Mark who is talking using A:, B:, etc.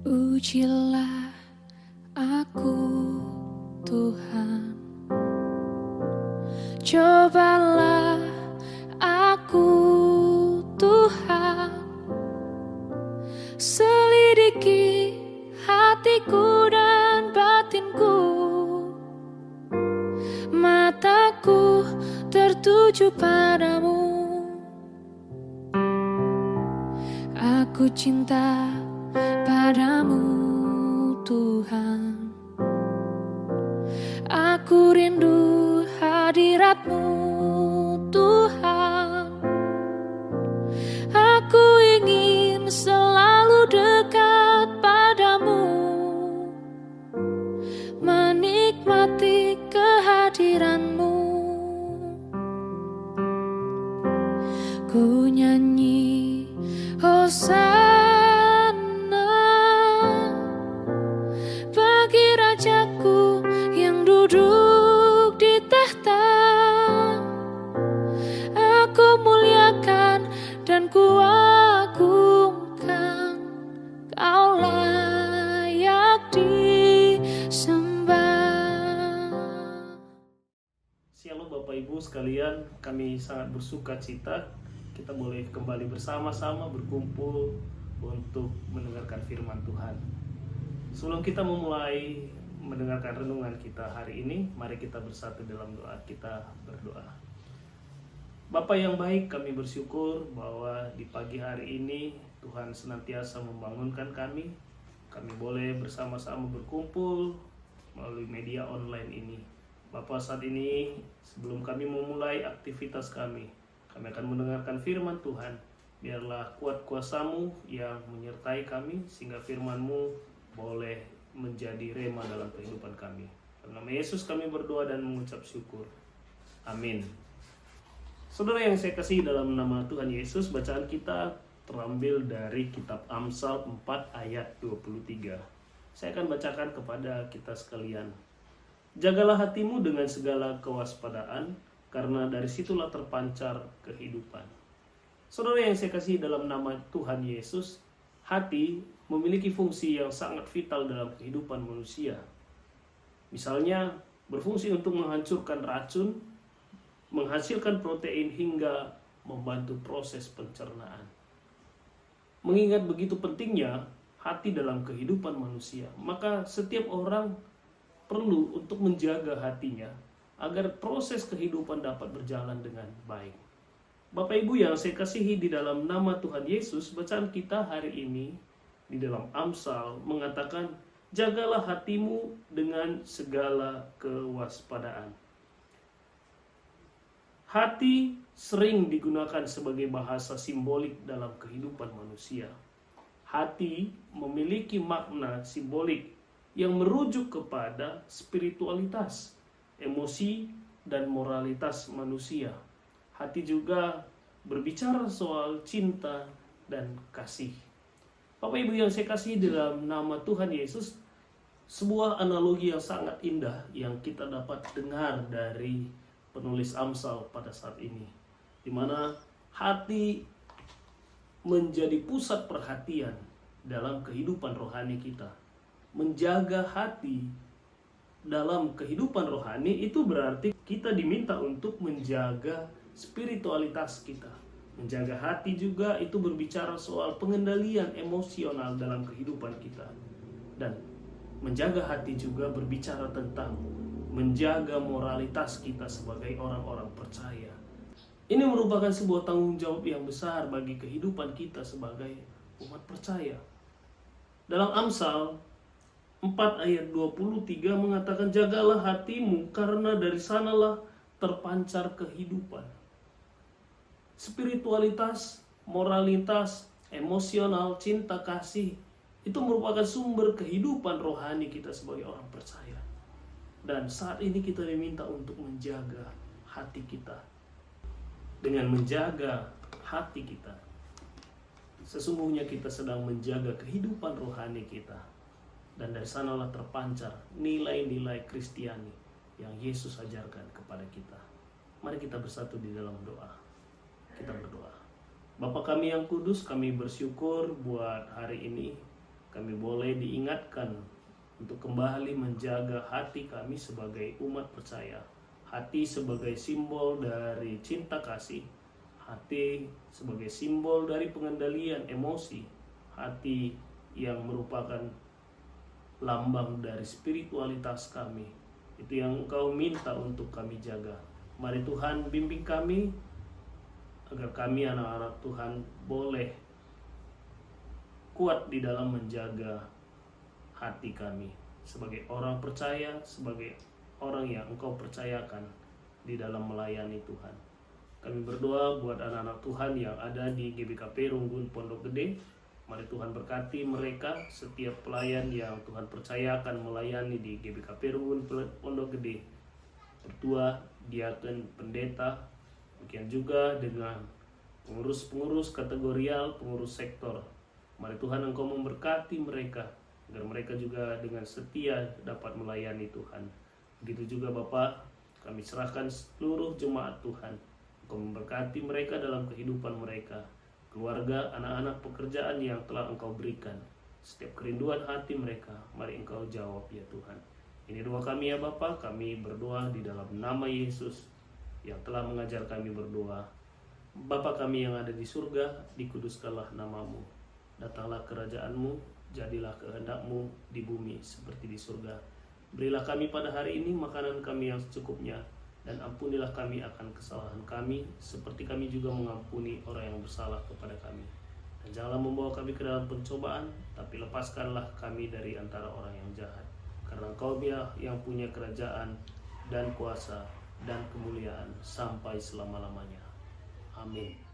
A: Ujilah aku, Tuhan. Cobalah aku, Tuhan. Selidiki hatiku dan batinku. Mataku tertuju padamu. Aku cinta padamu, Tuhan. Aku rindu hadirat-Mu, Tuhan. Aku ingin selalu dekat padamu, menikmati kehadiran-Mu. Ku nyanyi Hosana bagi Rajaku yang duduk di tahta. Aku muliakan dan ku agungkan, Kau layak disembah.
B: Shalom Bapak Ibu sekalian, kami sangat bersuka cita kita boleh kembali bersama-sama berkumpul untuk mendengarkan firman Tuhan. Sebelum kita memulai mendengarkan renungan kita hari ini, mari kita bersatu dalam doa. Kita berdoa. Bapa yang baik, kami bersyukur bahwa di pagi hari ini Tuhan senantiasa membangunkan kami. Kami boleh bersama-sama berkumpul melalui media online ini. Bapa, saat ini sebelum kami memulai aktivitas kami akan mendengarkan firman Tuhan. Biarlah kuat kuasa-Mu yang menyertai kami, sehingga firman-Mu boleh menjadi rema dalam kehidupan kami. Dalam nama Yesus kami berdoa dan mengucap syukur. Amin. Saudara yang saya kasih dalam nama Tuhan Yesus, bacaan kita terambil dari kitab Amsal 4 ayat 23. Saya akan bacakan kepada kita sekalian. Jagalah hatimu dengan segala kewaspadaan, karena dari situlah terpancar kehidupan. Saudara yang saya kasih dalam nama Tuhan Yesus, hati memiliki fungsi yang sangat vital dalam kehidupan manusia. Misalnya, berfungsi untuk menghancurkan racun, menghasilkan protein hingga membantu proses pencernaan. Mengingat begitu pentingnya hati dalam kehidupan manusia, maka setiap orang perlu untuk menjaga hatinya agar proses kehidupan dapat berjalan dengan baik. Bapak Ibu yang saya kasihi di dalam nama Tuhan Yesus, bacaan kita hari ini di dalam Amsal mengatakan, jagalah hatimu dengan segala kewaspadaan. Hati sering digunakan sebagai bahasa simbolik dalam kehidupan manusia. Hati memiliki makna simbolik yang merujuk kepada spiritualitas, emosi, dan moralitas manusia. Hati juga berbicara soal cinta dan kasih. Bapak Ibu yang saya kasih dalam nama Tuhan Yesus, sebuah analogi yang sangat indah yang kita dapat dengar dari penulis Amsal pada saat ini, di mana hati menjadi pusat perhatian dalam kehidupan rohani kita. Menjaga hati dalam kehidupan rohani itu berarti kita diminta untuk menjaga spiritualitas kita. Menjaga hati juga itu berbicara soal pengendalian emosional dalam kehidupan kita. Dan menjaga hati juga berbicara tentang menjaga moralitas kita sebagai orang-orang percaya. Ini merupakan sebuah tanggung jawab yang besar bagi kehidupan kita sebagai umat percaya. Dalam Amsal 4 ayat 23 mengatakan, jagalah hatimu karena dari sanalah terpancar kehidupan. Spiritualitas, moralitas, emosional, cinta, kasih itu merupakan sumber kehidupan rohani kita sebagai orang percaya. Dan saat ini kita diminta untuk menjaga hati kita. Dengan menjaga hati kita, sesungguhnya kita sedang menjaga kehidupan rohani kita. Dan dari sanalah terpancar nilai-nilai Kristiani yang Yesus ajarkan kepada kita. Mari kita bersatu di dalam doa. Kita berdoa. Bapa kami yang kudus, kami bersyukur buat hari ini. kami boleh diingatkan untuk kembali menjaga hati kami sebagai umat percaya. Hati sebagai simbol dari cinta kasih, hati sebagai simbol dari pengendalian emosi, hati yang merupakan lambang dari spiritualitas kami. Itu yang Engkau minta untuk kami jaga. Mari Tuhan bimbing kami agar kami anak-anak Tuhan boleh kuat di dalam menjaga hati kami sebagai orang percaya, sebagai orang yang Engkau percayakan di dalam melayani Tuhan. Kami berdoa buat anak-anak Tuhan yang ada di GBKP Runggun Pondok Gede. Mari Tuhan berkati mereka, setiap pelayan yang Tuhan percayakan melayani di GBKP Runggun Pondok Gede, pertua, diaken, pendeta, demikian juga dengan pengurus-pengurus kategorial, pengurus sektor. Mari Tuhan Engkau memberkati mereka, agar mereka juga dengan setia dapat melayani Tuhan. Begitu juga Bapa, kami serahkan seluruh jemaat Tuhan. Engkau memberkati mereka dalam kehidupan mereka, keluarga, anak-anak, pekerjaan yang telah Engkau berikan. Setiap kerinduan hati mereka, mari Engkau jawab ya Tuhan. Ini doa kami ya Bapa, kami berdoa di dalam nama Yesus yang telah mengajar kami berdoa. Bapa kami yang ada di surga, dikuduskanlah namamu. Datanglah kerajaan-Mu, jadilah kehendak-Mu di bumi seperti di surga. Berilah kami pada hari ini makanan kami yang secukupnya, dan ampunilah kami akan kesalahan kami, seperti kami juga mengampuni orang yang bersalah kepada kami. Dan janganlah membawa kami ke dalam pencobaan, tapi lepaskanlah kami dari antara orang yang jahat. Karena Engkau yang punya kerajaan dan kuasa dan kemuliaan sampai selama-lamanya. Amin.